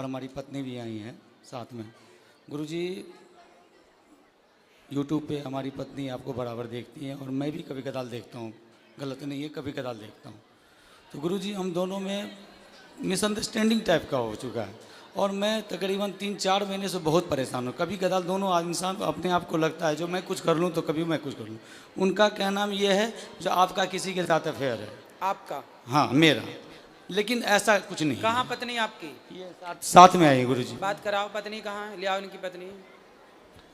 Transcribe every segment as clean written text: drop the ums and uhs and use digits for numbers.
और हमारी पत्नी भी आई हैं साथ में। गुरुजी, यूट्यूब पे हमारी पत्नी आपको बराबर देखती हैं और मैं भी कभी कदाल देखता हूँ, गलत नहीं है, कभी कदाल देखता हूँ। तो गुरुजी हम दोनों में मिसअंडरस्टैंडिंग टाइप का हो चुका है और मैं तकरीबन 3-4 महीने से बहुत परेशान हूँ। कभी कदाल दोनों इंसान अपने आप को लगता है जो मैं कुछ कर लूँ तो कभी मैं कुछ कर लूँ। उनका कहना ये है जो आपका किसी के साथ अफेयर है। आपका? हाँ मेरा, लेकिन ऐसा कुछ नहीं। कहाँ पत्नी आपकी? ये साथ में आई गुरुजी। बात कराओ, पत्नी कहाँ है? ले आओ इनकी पत्नी।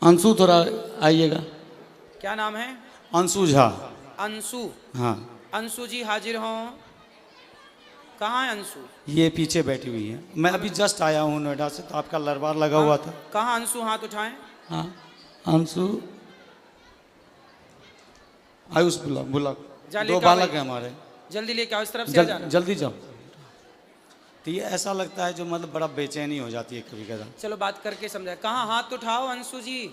अंशु थोड़ा आइएगा। क्या नाम है? अंशु झा। अंशु? हाँ। अंशु जी हाजिर हों। कहाँ है अंशु? ये पीछे बैठी हुई है। मैं अभी जस्ट आया हूँ नोएडा से, तो आपका लरबार लगा हुआ था। कहाँ अंशु? हाथ उठाएं। हाँ अंशु, आयुष बुला 2 बालक है हमारे। जल्दी लेके आओ, इस तरफ से आ जाना। जल्दी जाओ। तो ये ऐसा लगता है जो मतलब बड़ा बेचैनी हो जाती है कभी कदा। चलो बात करके समझाए। कहाँ? हाथ उठाओ अंशु जी।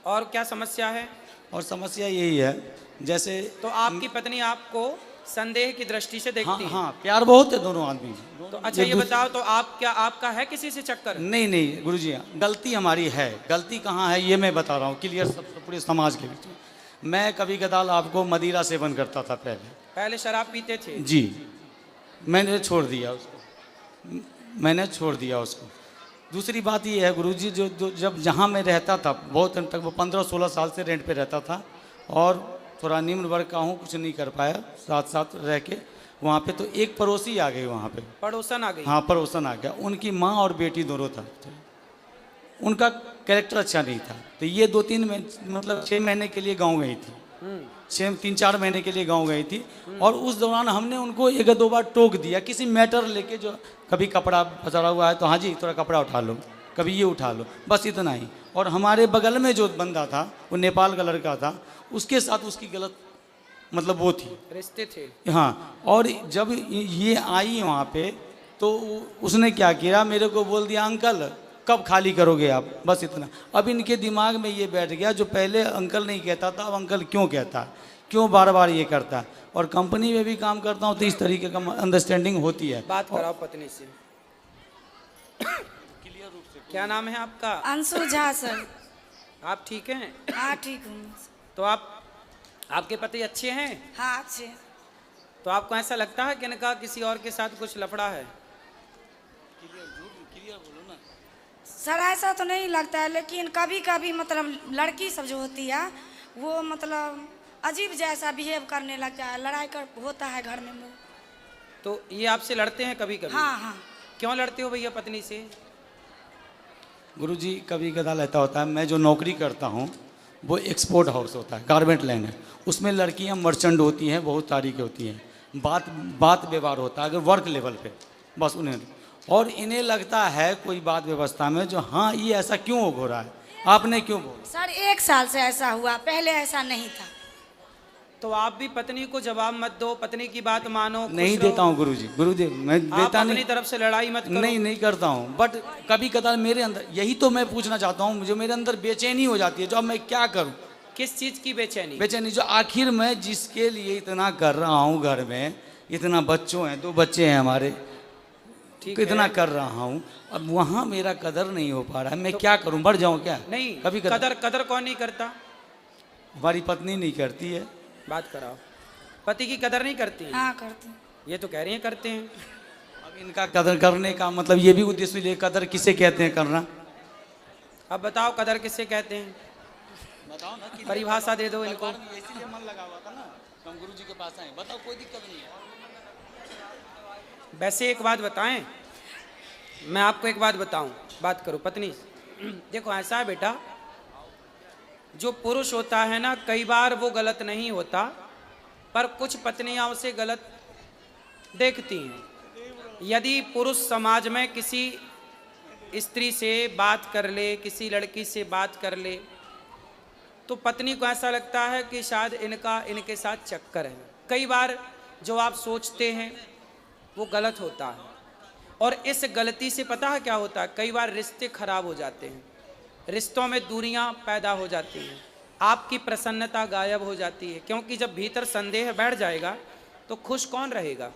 और क्या समस्या है? और समस्या यही है, जैसे तो आपकी पत्नी आपको संदेह की दृष्टि से देखती है? हाँ, प्यार बहुत है दोनों आदमी। तो अच्छा ये बताओ, तो आपका है किसी से चक्कर? नहीं गुरुजी, गलती हमारी है। गलती कहाँ है ये मैं बता रहा हूँ क्लियर, सब पूरे समाज के बीच में। मैं कभी कदाल आपको मदिरा सेवन करता था पहले शराब पीते थे? जी। मैंने छोड़ दिया उसको। दूसरी बात ये है गुरुजी, जो जब जहाँ मैं रहता था बहुत दिन तक, वो 15-16 साल से रेंट पे रहता था और थोड़ा निम्न वर्ग का हूँ, कुछ नहीं कर पाया साथ रह के वहाँ पे। तो एक पड़ोसी आ गई वहाँ पे। पड़ोसन आ गई? हाँ, पड़ोसन आ गया। उनकी माँ और बेटी दोनों था। उनका कैरेक्टर अच्छा नहीं था। तो ये 2-3 मतलब 6 महीने के लिए गाँव गई थी। 3-4 महीने के लिए गाँव गई थी और उस दौरान हमने उनको 1-2 बार टोक दिया किसी मैटर लेके, जो कभी कपड़ा पसरा हुआ है तो हाँ जी थोड़ा कपड़ा उठा लो, कभी ये उठा लो, बस इतना ही। और हमारे बगल में जो बंदा था वो नेपाल का लड़का था, उसके साथ उसकी गलत मतलब वो थी, रिश्ते थे। हाँ। और जब ये आई वहाँ पे तो उसने क्या किया, मेरे को बोल दिया अंकल कब खाली करोगे आप, बस इतना। अब इनके दिमाग में ये बैठ गया, जो पहले अंकल नहीं कहता था अब अंकल क्यों कहता है, क्यों बार बार ये करता है। और कंपनी में भी काम करता हूँ तो इस तरीके का अंडरस्टैंडिंग होती है। बात कराओ पत्नी से। क्या नाम है आपका? अंशु झा सर। आप ठीक हैं? हाँ ठीक हूँ। तो आपके पति अच्छे हैं? हाँ अच्छे। तो आपको ऐसा लगता है कि इनका किसी और के साथ कुछ लफड़ा है? सर ऐसा तो नहीं लगता है, लेकिन कभी कभी मतलब लड़की सब जो होती है वो मतलब अजीब जैसा बिहेव करने लगता है, लड़ाई कर होता है घर में। तो ये आपसे लड़ते हैं कभी कभी? हाँ। क्यों लड़ते हो भैया पत्नी से? गुरुजी कभी कदाल ऐसा होता है, मैं जो नौकरी करता हूँ वो एक्सपोर्ट हाउस होता है, गारमेंट लैंड है, उसमें लड़कियाँ मर्चेंट होती हैं, बहुत सारी की होती हैं। बात व्यवहार होता है अगर वर्क लेवल पे, बस उन्हें। और इन्हें लगता है कोई बात व्यवस्था में जो हाँ ये ऐसा क्यों हो रहा है, आपने क्यों बोला? सर 1 साल से ऐसा हुआ, पहले ऐसा नहीं था। तो आप भी पत्नी को जवाब मत दो, पत्नी की बात मानो। नहीं देता हूँ गुरुजी, मैं देता नहीं। अपनी तरफ से लड़ाई मत करो। नहीं करता हूँ, बट कभी कदार मेरे अंदर, यही तो मैं पूछना चाहता हूँ, मुझे मेरे अंदर बेचैनी हो जाती है, जो अब मैं क्या करूँ। किस चीज़ की बेचैनी? बेचैनी जो आखिर मैं जिसके लिए इतना कर रहा हूँ, घर में इतना बच्चों हैं, 2 बच्चे हैं हमारे, इतना कर रहा हूँ, अब वहाँ मेरा कदर नहीं हो पा रहा है। मैं क्या करूँ, बढ़ जाऊँ क्या? नहीं, कभी कदर कौन नहीं करता? हमारी पत्नी नहीं करती है। बात कराओ। पति की कदर नहीं करती है? हाँ करते। ये तो कह रही हैं करते हैं। अब इनका कदर करने का मतलब ये भी उद्देश्य ले, कदर किसे कहते हैं करना? अब बताओ कदर किसे कहते हैं? बताओ ना, परिभाषा दे दो इनको। इसीलिए मन लगा हुआ था ना, हम गुरुजी के पास आए। बताओ, कोई दिक्कत नहीं है। वैसे एक बात बताएं, मैं आपको एक बात बताऊं, बात करो पत्नी। देखो ऐसा है बेटा, जो पुरुष होता है ना, कई बार वो गलत नहीं होता, पर कुछ पत्नियां उसे गलत देखती हैं। यदि पुरुष समाज में किसी स्त्री से बात कर ले, किसी लड़की से बात कर ले, तो पत्नी को ऐसा लगता है कि शायद इनके साथ चक्कर है। कई बार जो आप सोचते हैं वो गलत होता है, और इस गलती से पता है क्या होता है, कई बार रिश्ते खराब हो जाते हैं, रिश्तों में दूरियां पैदा हो जाती हैं। आपकी प्रसन्नता गायब हो जाती है, क्योंकि जब भीतर संदेह बैठ जाएगा तो खुश कौन रहेगा।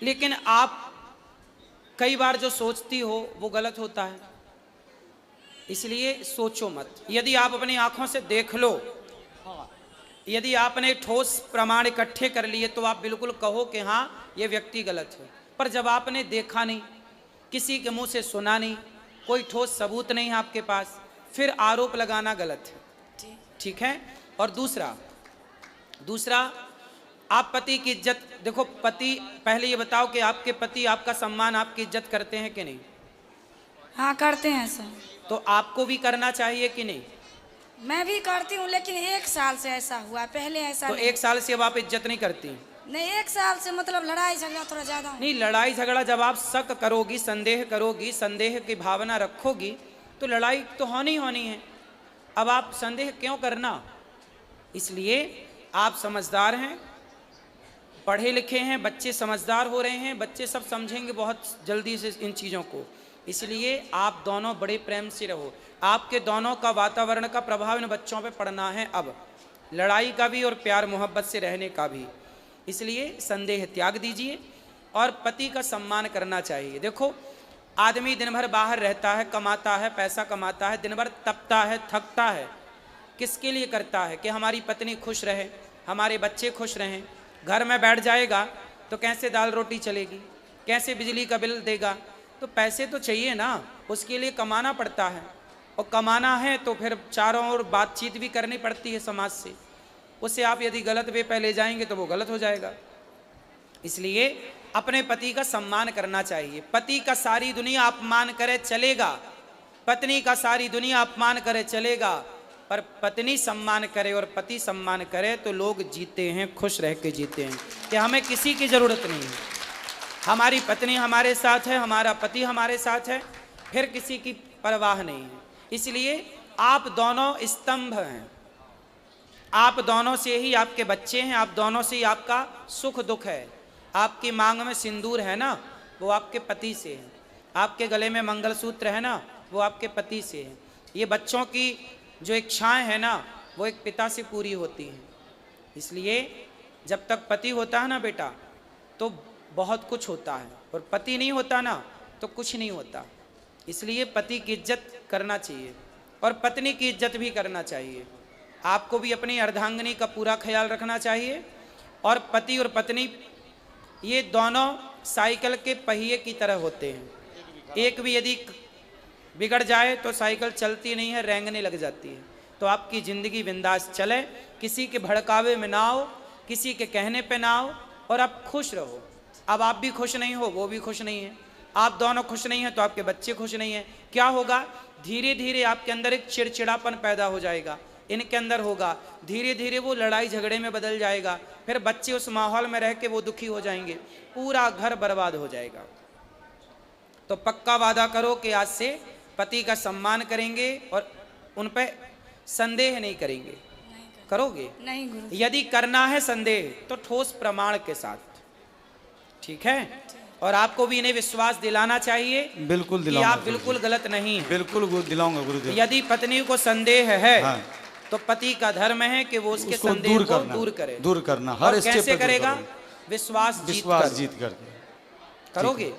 लेकिन आप कई बार जो सोचती हो वो गलत होता है, इसलिए सोचो मत। यदि आप अपनी आंखों से देख लो, यदि आपने ठोस प्रमाण इकट्ठे कर लिए तो आप बिल्कुल कहो कि हाँ ये व्यक्ति गलत है। पर जब आपने देखा नहीं, किसी के मुंह से सुना नहीं, कोई ठोस सबूत नहीं है आपके पास, फिर आरोप लगाना गलत है। ठीक है। और दूसरा आप पति की इज्जत देखो। पति, पहले ये बताओ कि आपके पति आपका सम्मान, आपकी इज्जत करते हैं कि नहीं? हाँ करते हैं सर। तो आपको भी करना चाहिए कि नहीं? मैं भी करती हूँ, लेकिन 1 साल से ऐसा हुआ, पहले ऐसा तो नहीं। 1 साल से अब आप इज्जत नहीं करती? नहीं, 1 साल से मतलब लड़ाई झगड़ा थोड़ा ज्यादा है। नहीं, लड़ाई झगड़ा जब आप शक करोगी, संदेह करोगी, संदेह की भावना रखोगी तो लड़ाई तो होनी है। अब आप संदेह क्यों करना? इसलिए आप समझदार हैं, पढ़े लिखे हैं, बच्चे समझदार हो रहे हैं, बच्चे सब समझेंगे बहुत जल्दी से इन चीज़ों को। इसलिए आप दोनों बड़े प्रेम से रहो। आपके दोनों का वातावरण का प्रभाव इन बच्चों पे पड़ना है, अब लड़ाई का भी और प्यार मोहब्बत से रहने का भी। इसलिए संदेह त्याग दीजिए और पति का सम्मान करना चाहिए। देखो, आदमी दिन भर बाहर रहता है, कमाता है, पैसा कमाता है, दिन भर तपता है, थकता है, किसके लिए करता है? कि हमारी पत्नी खुश रहे, हमारे बच्चे खुश रहें। घर में बैठ जाएगा तो कैसे दाल रोटी चलेगी, कैसे बिजली का बिल देगा? तो पैसे तो चाहिए ना, उसके लिए कमाना पड़ता है, और कमाना है तो फिर चारों ओर बातचीत भी करनी पड़ती है समाज से। उससे आप यदि गलत वे पे ले जाएंगे तो वो गलत हो जाएगा। इसलिए अपने पति का सम्मान करना चाहिए। पति का सारी दुनिया अपमान करे चलेगा, पत्नी का सारी दुनिया अपमान करे चलेगा, पर पत्नी सम्मान करे और पति सम्मान करे तो लोग जीते हैं, खुश रह के जीते हैं, कि हमें किसी की ज़रूरत नहीं है। हमारी पत्नी हमारे साथ है, हमारा पति हमारे साथ है, फिर किसी की परवाह नहीं है। इसलिए आप दोनों स्तंभ हैं, आप दोनों से ही आपके बच्चे हैं, आप दोनों से ही आपका सुख दुख है। आपकी मांग में सिंदूर है ना, वो आपके पति से है। आपके गले में मंगलसूत्र है ना, वो आपके पति से है। ये बच्चों की जो इच्छाएं हैं ना, वो एक पिता से पूरी होती हैं। इसलिए जब तक पति होता है ना बेटा, तो बहुत कुछ होता है, और पति नहीं होता ना तो कुछ नहीं होता। इसलिए पति की इज्जत करना चाहिए और पत्नी की इज्जत भी करना चाहिए। आपको भी अपनी अर्धांगिनी का पूरा ख्याल रखना चाहिए। और पति और पत्नी ये दोनों साइकिल के पहिए की तरह होते हैं। एक भी यदि बिगड़ जाए तो साइकिल चलती नहीं है, रेंगने लग जाती है। तो आपकी ज़िंदगी बिंदास चले, किसी के भड़कावे में ना आओ, किसी के कहने पे ना आओ, और आप खुश रहो। अब आप भी खुश नहीं हो, वो भी खुश नहीं है, आप दोनों खुश नहीं हैं तो आपके बच्चे खुश नहीं हैं। क्या होगा? धीरे धीरे आपके अंदर एक चिड़चिड़ापन पैदा हो जाएगा, इनके अंदर होगा, धीरे धीरे वो लड़ाई झगड़े में बदल जाएगा, फिर बच्चे उस माहौल में रह के वो दुखी हो जाएंगे, पूरा घर बर्बाद हो जाएगा। तो पक्का वादा करो कि आज से पति का सम्मान करेंगे और उन पे संदेह नहीं करेंगे। करोगे? नहीं गुरु। यदि करना है संदेह तो ठोस प्रमाण के साथ, ठीक है? और आपको भी इन्हें विश्वास दिलाना चाहिए, बिल्कुल कि दिलाऊंगा, आप बिल्कुल गलत नहीं हैं। बिल्कुल दिलाऊंगा गुरुदेव। यदि पत्नी को संदेह है, हाँ। तो पति का धर्म है कि वो उसके उसको संदेह को दूर करे। दूर करना, और हर स्टेप कैसे पे दूर करेगा? करेगा। विश्वास विश्वास जीत जीत कर करोगे।